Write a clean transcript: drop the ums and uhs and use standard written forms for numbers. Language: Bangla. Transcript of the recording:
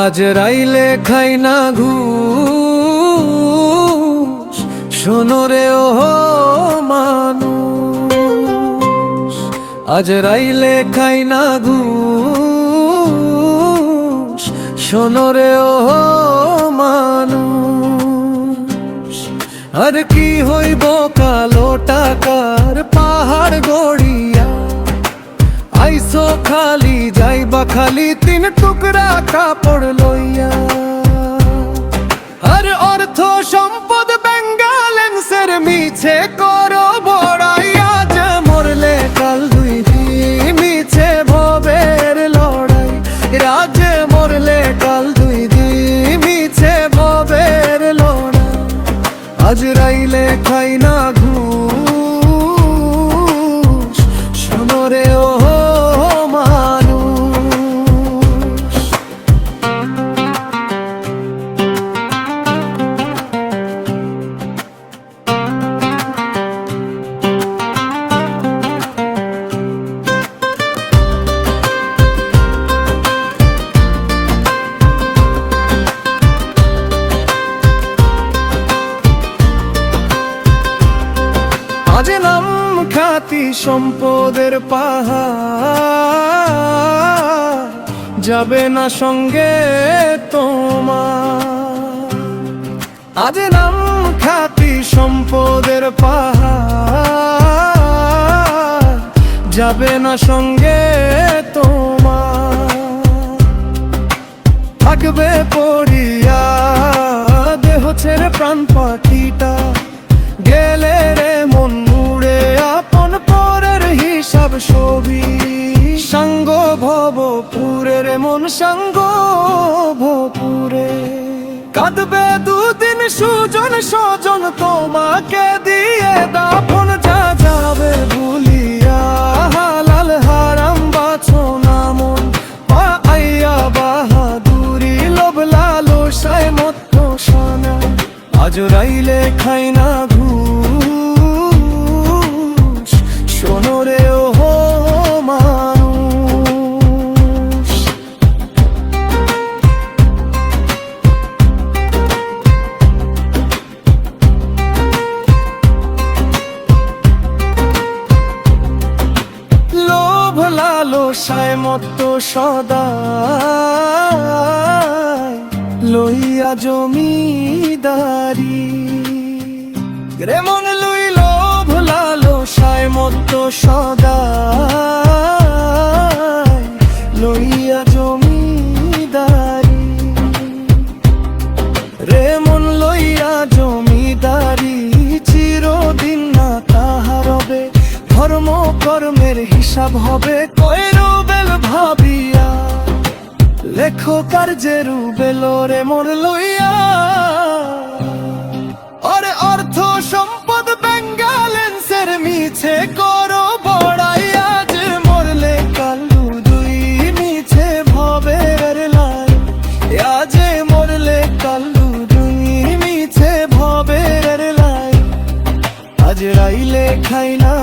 আজ রাইলে খাই না ঘুষ, শোনো রে ও মানুষ। আজ রাইলে খাই না ঘুষ, শোনো রে ও মানুষ। আর কি হইব কালো টাকার পাহাড় গড়িয়া, আইসো খালি যাইবা খালি তিন টুকরা কাপড় লইয়া। আর অর্থ সম্পদ ব্যাঙ্গালেন্সের মিছে করো বড়াই। আজ মরলে কাল দুই দিন মিছে ভবের লড়াই। রাজ মরলে কাল দুই দিন মিছে ভবের লড়াই। আজ রাইলে খাই না ঘুষ, শোনো রে ও আজ নাম খ্যাতি সম্পদের পাহাড়, যাবে না সঙ্গে তোমার। আজ নাম খ্যাতি সম্পদের পাহাড়, যাবে না সঙ্গে তোমার। থাকবে পড়িয়া দেহ ছেড়ে প্রাণ পাখিটা, গেলে রে মন মুড়ে আপন পরের হিসাব ছবি। সাঙ্গ ভবপুরের মন সাঙ্গ ভবপুরে, কাঁদবে দুদিন সুজন স্বজন তোমাকে দিয়ে দাফন। যা যাবে ভুলিয়া হালাল হারাম বাছো না মন, আইয়া বাহাদুরি লোভ লালসায় মত্ত সানা। আজ রাইলে খাই না ঘুষ, শোনো রে ও মানুষ। লোভ লালসায় মত্ত সদাই, লইয়া জমিদারি রে মন লই। লোভ লালসায় মত্ত সদাই, লইয়া জমিদারি রে মন লইয়া জমিদারি। চিরদিন না তাহা রবে, ধর্ম কর্মের হিসাব হবে কয়রুবেল ভাবিয়া। লেখো কার্যের বেলরে মোর লইয়া। ওরে অর্থ সম্পদ ব্যাঙ্গালেন্সের মিছে করো বড়াই। আজ মরলে কাল দুই মিছে ভবের লাই। আজ মরলে কাল দুই মিছে ভবের লাই। আজ রাইলে খাই না